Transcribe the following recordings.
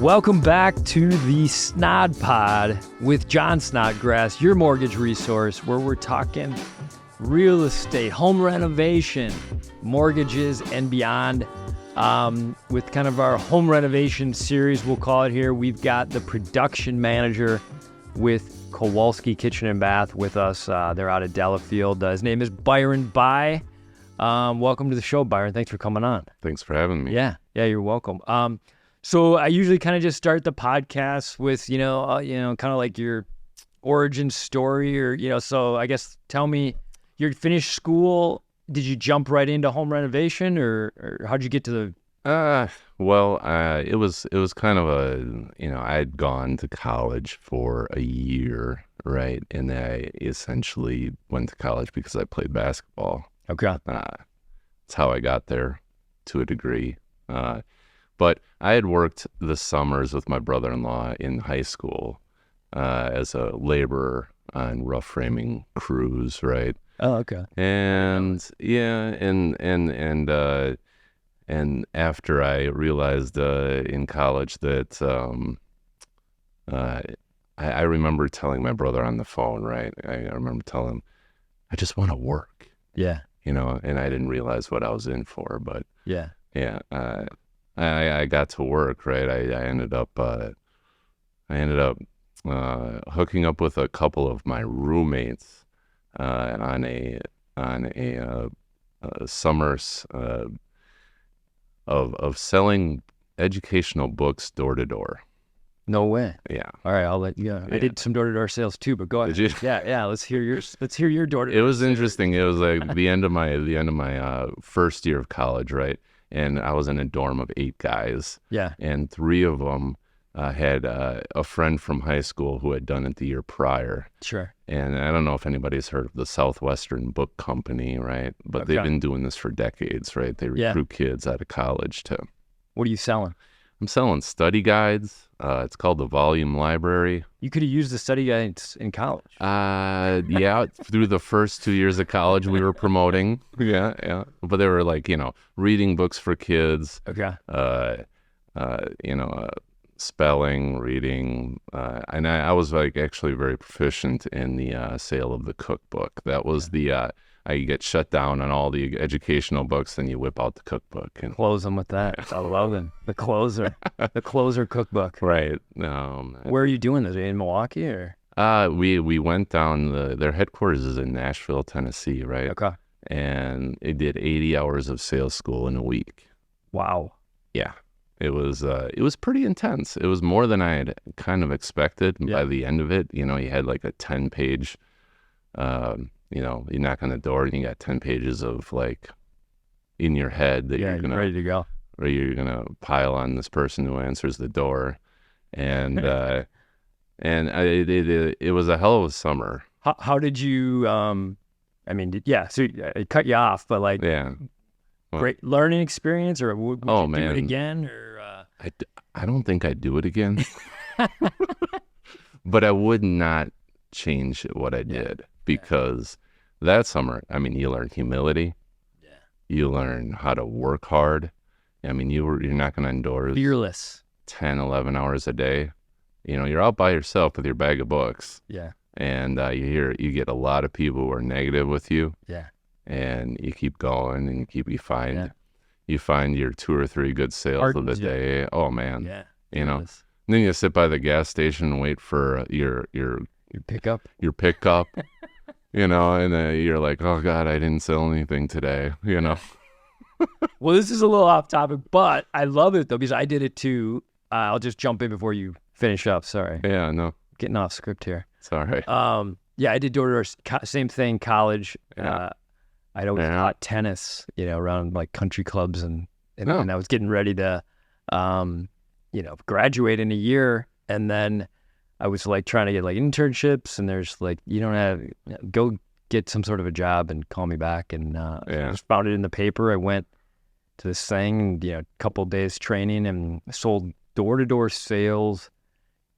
Welcome back to the Snod Pod with John Snodgrass, your mortgage resource, where we're talking real estate, home renovation, mortgages, and beyond. With kind of our home renovation series, we'll call it here, we've got the production manager with Kowalske Kitchen Bath with us. They're out of Delafield. His name is Byron Bye. Welcome to the show, Byron. Thanks for coming on. Thanks for having me. Yeah, you're welcome. So I usually kind of just start the podcast with, kind of like your origin story or, so I guess tell me, you finished school. Did you jump right into home renovation or how'd you get to the... It was kind of I had gone to college for a year, right? And I essentially went to college because I played basketball. Okay. That's how I got there to a degree. But I had worked the summers with my brother-in-law in high school as a laborer on rough framing crews, right? Oh, okay. And yeah, and after I realized in college that I remember telling my brother on the phone, right? I remember telling him, I just want to work. Yeah. And I didn't realize what I was in for, but yeah. I got to work, right? I ended up hooking up with a couple of my roommates on a summers of selling educational books door to door. No way. Yeah. All right, I'll let you. Yeah. I did some door to door sales too, but go ahead. Did you? Yeah. Let's hear your door to door. It was interesting. It was like the end of my first year of college, right? And I was in a dorm of 8 guys. Yeah. And 3 of them had a friend from high school who had done it the year prior. Sure. And I don't know if anybody's heard of the Southwestern Book Company, right? But they've been doing this for decades, right? They recruit kids out of college to... What are you selling? I'm selling study guides. It's called the Volume Library. You could have used the study guides in college. Yeah, through the first 2 years of college we were promoting. Yeah. But they were like, reading books for kids. Okay. Spelling, reading, and I was like actually very proficient in the sale of the cookbook. That was I get shut down on all the educational books, then you whip out the cookbook and close them with that. I love them. The closer cookbook. Right. Where are you doing this? In Milwaukee or? We went down their headquarters is in Nashville, Tennessee, right? Okay. And it did 80 hours of sales school in a week. Wow. Yeah. It was pretty intense. It was more than I had kind of expected. By the end of it, you had like a 10-page, you knock on the door and you got 10 pages of like in your head that you're ready to go, or you're gonna pile on this person who answers the door, and it was a hell of a summer. How did you? So I cut you off, but like great learning experience, or would you do it again? Or I don't think I'd do it again, but I would not change what I did because that summer, you learn humility. Yeah. You learn how to work hard. You're knocking on doors. Fearless. 10, 11 hours a day. You're out by yourself with your bag of books. Yeah. And you get a lot of people who are negative with you. Yeah. And you keep going and you find your 2 or 3 good sales of the day. Oh man. Yeah. And then you sit by the gas station and wait for your pickup. And you're like, oh God, I didn't sell anything today. Well, this is a little off topic, but I love it though because I did it too. I'll just jump in before you finish up. Sorry. Yeah, no. Getting off script here. It's all right. I did door to door. Same thing. College. Yeah. I'd always taught tennis, around like country clubs and I was getting ready to, graduate in a year. And then I was like trying to get like internships and there's like, you don't have, go get some sort of a job and call me back. And I just found it in the paper. I went to this thing, a couple of days training and sold door to door sales,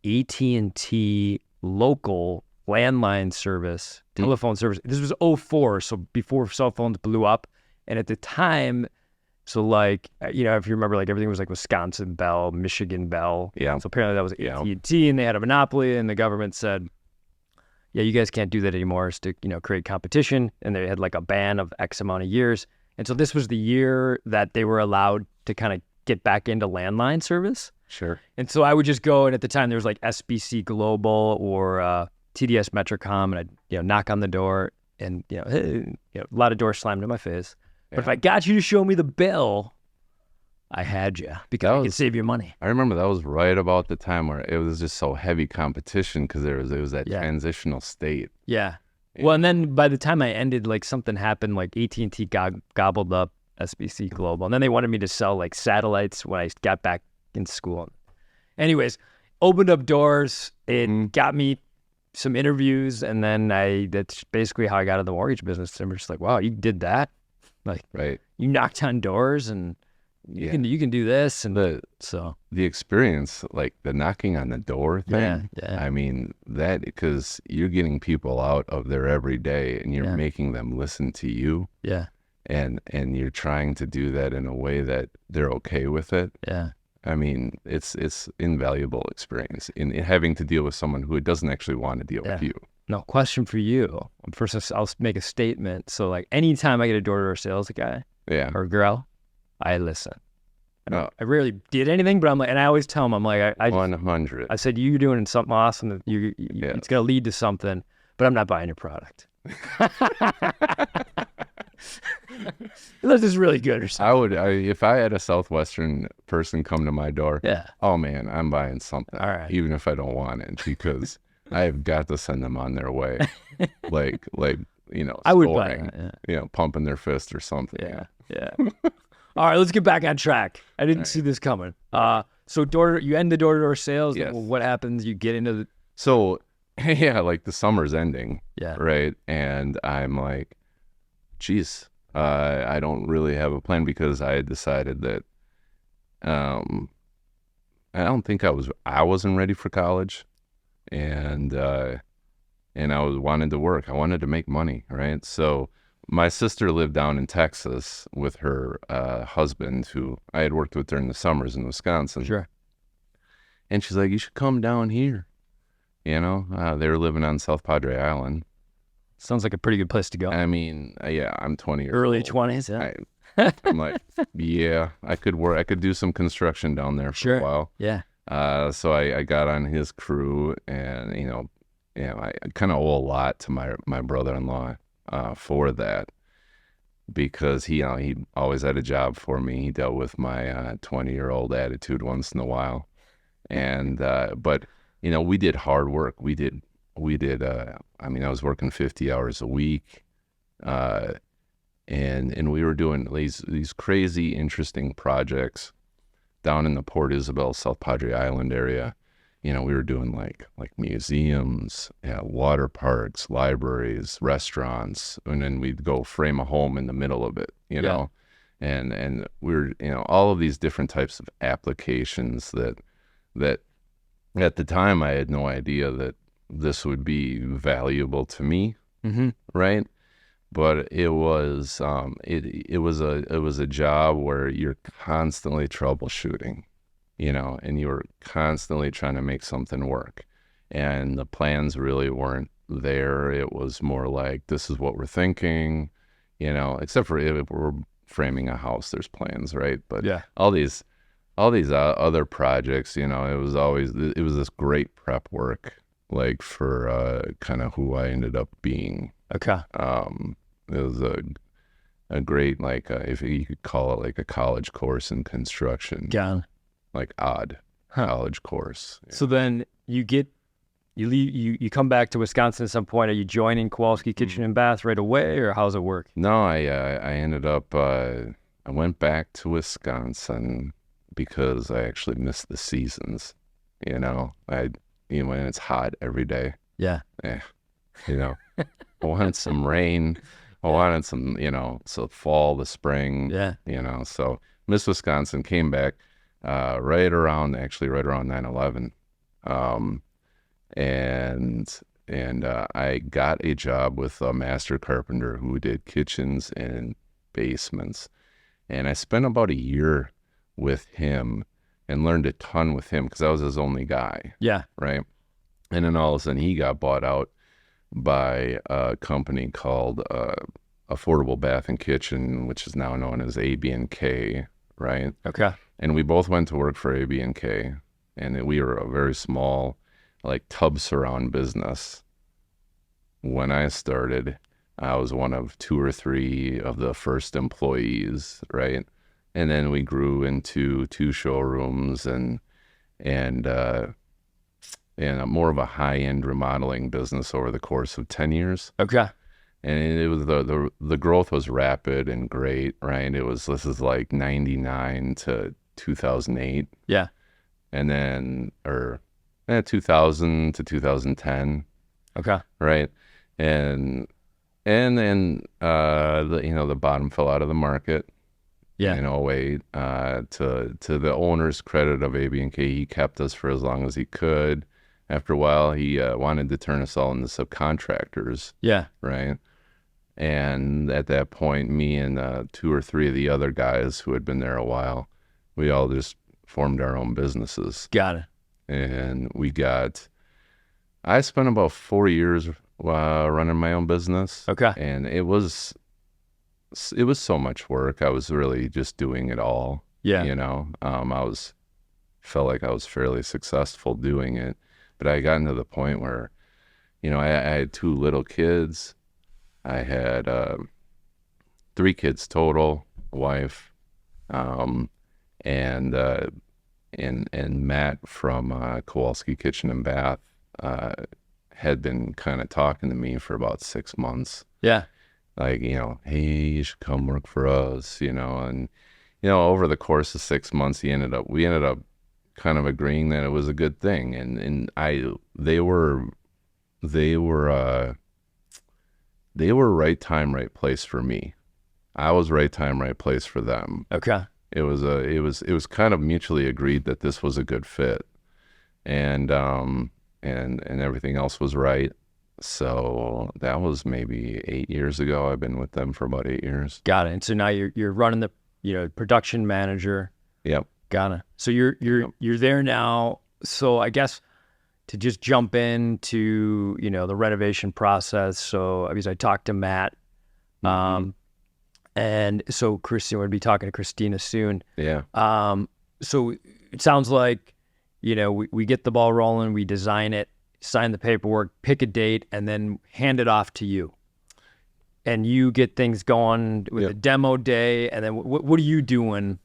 AT&T local landline service, telephone service. This was 2004, so before cell phones blew up. And at the time, So like, you know, if you remember, like everything was like Wisconsin Bell, Michigan Bell. Yeah. So apparently that was AT&T, and they had a monopoly, and the government said, yeah, you guys can't do that anymore. It's to, you know, create competition. And they had like a ban of X amount of years. And so this was the year that they were allowed to kind of get back into landline service. Sure. And so I would just go, and at the time there was like SBC Global or TDS Metrocom, and I'd, you know, knock on the door, and you know, a lot of doors slammed in my face. Yeah. But if I got you to show me the bill, I had you, because I could save you money. I remember that was right about the time where it was just so heavy competition, because it was that transitional state. Yeah. Well, and then by the time I ended, like something happened, like AT&T gobbled up SBC Global, and then they wanted me to sell like satellites when I got back in school. Anyways, opened up doors. It got me some interviews, and then that's basically how I got in the mortgage business. I'm just like, wow, you did that? Like, right. You knocked on doors, and you can do this, and the experience, like the knocking on the door thing. Yeah. I mean, that, because you're getting people out of their everyday, and you're making them listen to you. Yeah. And you're trying to do that in a way that they're okay with it. Yeah. I mean, it's invaluable experience in having to deal with someone who doesn't actually want to deal with you. No, question for you. First, I'll make a statement. So, like, anytime I get a door-to-door sales guy or girl, I listen. I rarely did anything, but I'm like, and I always tell them, I'm like, I 100. I said, you're doing something awesome. That it's going to lead to something, but I'm not buying your product. Unless it's really good or something. If I had a Southwestern person come to my door, oh man, I'm buying something. All right. Even if I don't want it, because I've got to send them on their way. like, you know, I would buy that, you know, pumping their fist or something. Yeah. All right, let's get back on track. I didn't see this coming. So you end the door-to-door sales. Yes. Well, what happens? You get into the... So, like the summer's ending. Yeah. Right. And I'm like, geez, I don't really have a plan, because I had decided that I don't think I wasn't ready for college, and I wanted to work. I wanted to make money, right? So my sister lived down in Texas with her husband, who I had worked with during the summers in Wisconsin. Sure. And she's like, you should come down here. You know, they were living on South Padre Island. Sounds like a pretty good place to go. I mean, I'm 20 years Early old. 20s, yeah. I'm like, yeah, I could work. I could do some construction down there for a while. Yeah. So I got on his crew, and I kind of owe a lot to my brother-in-law for that, because he always had a job for me. He dealt with my 20-year-old attitude once in a while, and but we did hard work. We did. I was working 50 hours a week, and we were doing these crazy, interesting projects down in the Port Isabel, South Padre Island area. We were doing like museums, water parks, libraries, restaurants, and then we'd go frame a home in the middle of it, you know, and we were, all of these different types of applications that at the time I had no idea that this would be valuable to me, right? But it was it was a job where you're constantly troubleshooting, and you were constantly trying to make something work, and the plans really weren't there. It was more like, this is what we're thinking, except for if we're framing a house, there's plans, right? But all these other projects, it was this great prep work, like for kind of who I ended up being. Okay. It was a great, like, if you could call it like a college course in construction. Yeah. Like college course. So then you leave, you come back to Wisconsin at some point. Are you joining Kowalske Kitchen and Bath right away, or how's it work? No, I ended up, I went back to Wisconsin because I actually missed the seasons, when it's hot every day. Yeah. I wanted some rain. I wanted some, so fall, the spring. Yeah. So missed Wisconsin, came back right around 9/11. And I got a job with a master carpenter who did kitchens and basements. And I spent about a year with him and learned a ton with him because I was his only guy. Yeah. Right. And then all of a sudden he got bought out by a company called Affordable Bath and Kitchen, which is now known as AB&K, right? Okay. And we both went to work for AB&K, and we were a very small, like, tub surround business. When I started, I was one of 2 or 3 of the first employees, right? And then we grew into 2 showrooms and more of a high-end remodeling business over the course of 10 years. Okay. And it was the growth was rapid and great, right? This is like 99 to 2008. Yeah. And then, 2000 to 2010. Okay. Right. And then, the bottom fell out of the market. Yeah. In 2008, to the owner's credit of AB&K, he kept us for as long as he could. After a while, he wanted to turn us all into subcontractors. Yeah. Right. And at that point, me and 2 or 3 of the other guys who had been there a while, we all just formed our own businesses. Got it. And I spent about 4 years running my own business. Okay. And it was so much work. I was really just doing it all. Yeah. Felt like I was fairly successful doing it. But I got into the point where, I had 2 little kids. I had 3 kids total, a wife, and Matt from Kowalske Kitchen Bath had been kind of talking to me for about 6 months. Yeah. Like, hey, you should come work for us, and over the course of 6 months, we ended up kind of agreeing that it was a good thing, and they were right time, right place for me. I was right time, right place for them. Okay. It was kind of mutually agreed that this was a good fit, and everything else was right. So that was maybe 8 years ago. I've been with them for about 8 years. Got it. And so now you're running the production manager. Yep. Got it. So you're there now. So I guess to just jump into the renovation process. So because I talked to Matt, and so Christina, we'll be talking to Christina soon. Yeah. So it sounds like we get the ball rolling, we design it, sign the paperwork, pick a date, and then hand it off to you. And you get things going with a demo day. And then what are you doing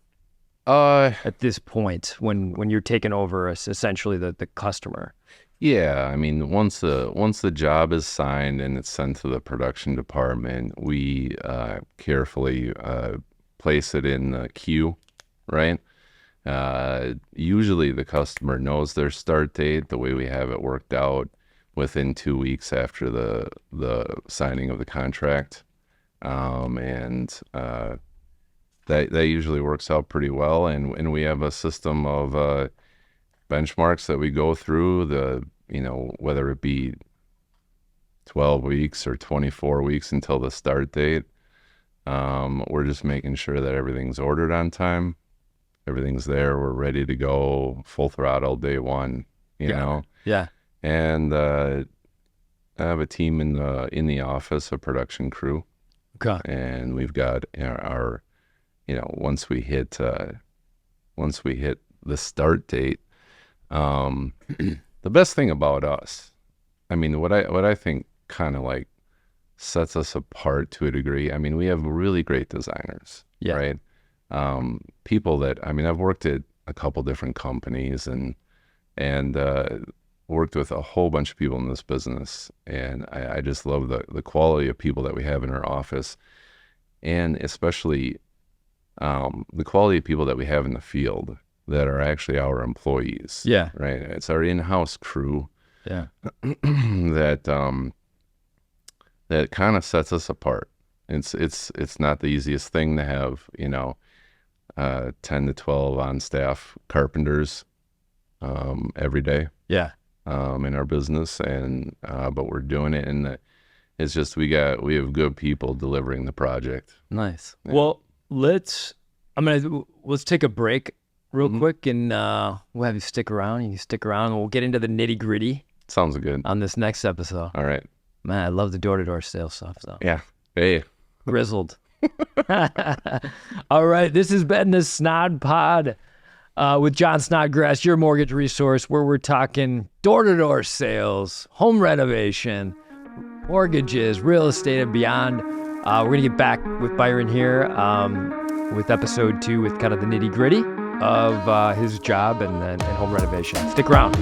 at this point when you're taking over as essentially the customer? Yeah, I mean, once the job is signed and it's sent to the production department, we carefully place it in the queue, right? Usually the customer knows their start date, the way we have it worked out, within 2 weeks after the signing of the contract. That usually works out pretty well. And we have a system of benchmarks that we go through, whether it be 12 weeks or 24 weeks until the start date. We're just making sure that everything's ordered on time. Everything's there. We're ready to go full throttle day one, you know? Yeah. And I have a team in the office, a production crew. Okay. And we've got our once we hit the start date, the best thing about us, I mean, what I think kind of like sets us apart to a degree, I mean, we have really great designers, right? People that, I mean, I've worked at a couple different companies and worked with a whole bunch of people in this business. And I just love the quality of people that we have in our office, and especially the quality of people that we have in the field that are actually our employees. Yeah. Right. It's our in-house crew. Yeah. that kind of sets us apart. It's not the easiest thing to have, 10 to 12 on staff carpenters every day. Yeah. In our business, and but we're doing it, and it's just we have good people delivering the project. Nice. Yeah. Well, let's Let's take a break real quick, and we'll have you stick around. You can stick around, and we'll get into the nitty gritty Sounds good. on this next episode. All right. Man, I love the door-to-door sales stuff, though. Yeah. Hey. Grizzled. All right, this has been the Snod Pod with John Snodgrass, your mortgage resource, where we're talking door-to-door sales, home renovation, mortgages, real estate, and beyond. We're going to get back with Byron here with episode 2 with kind of the nitty-gritty of his job and home renovation. Stick around.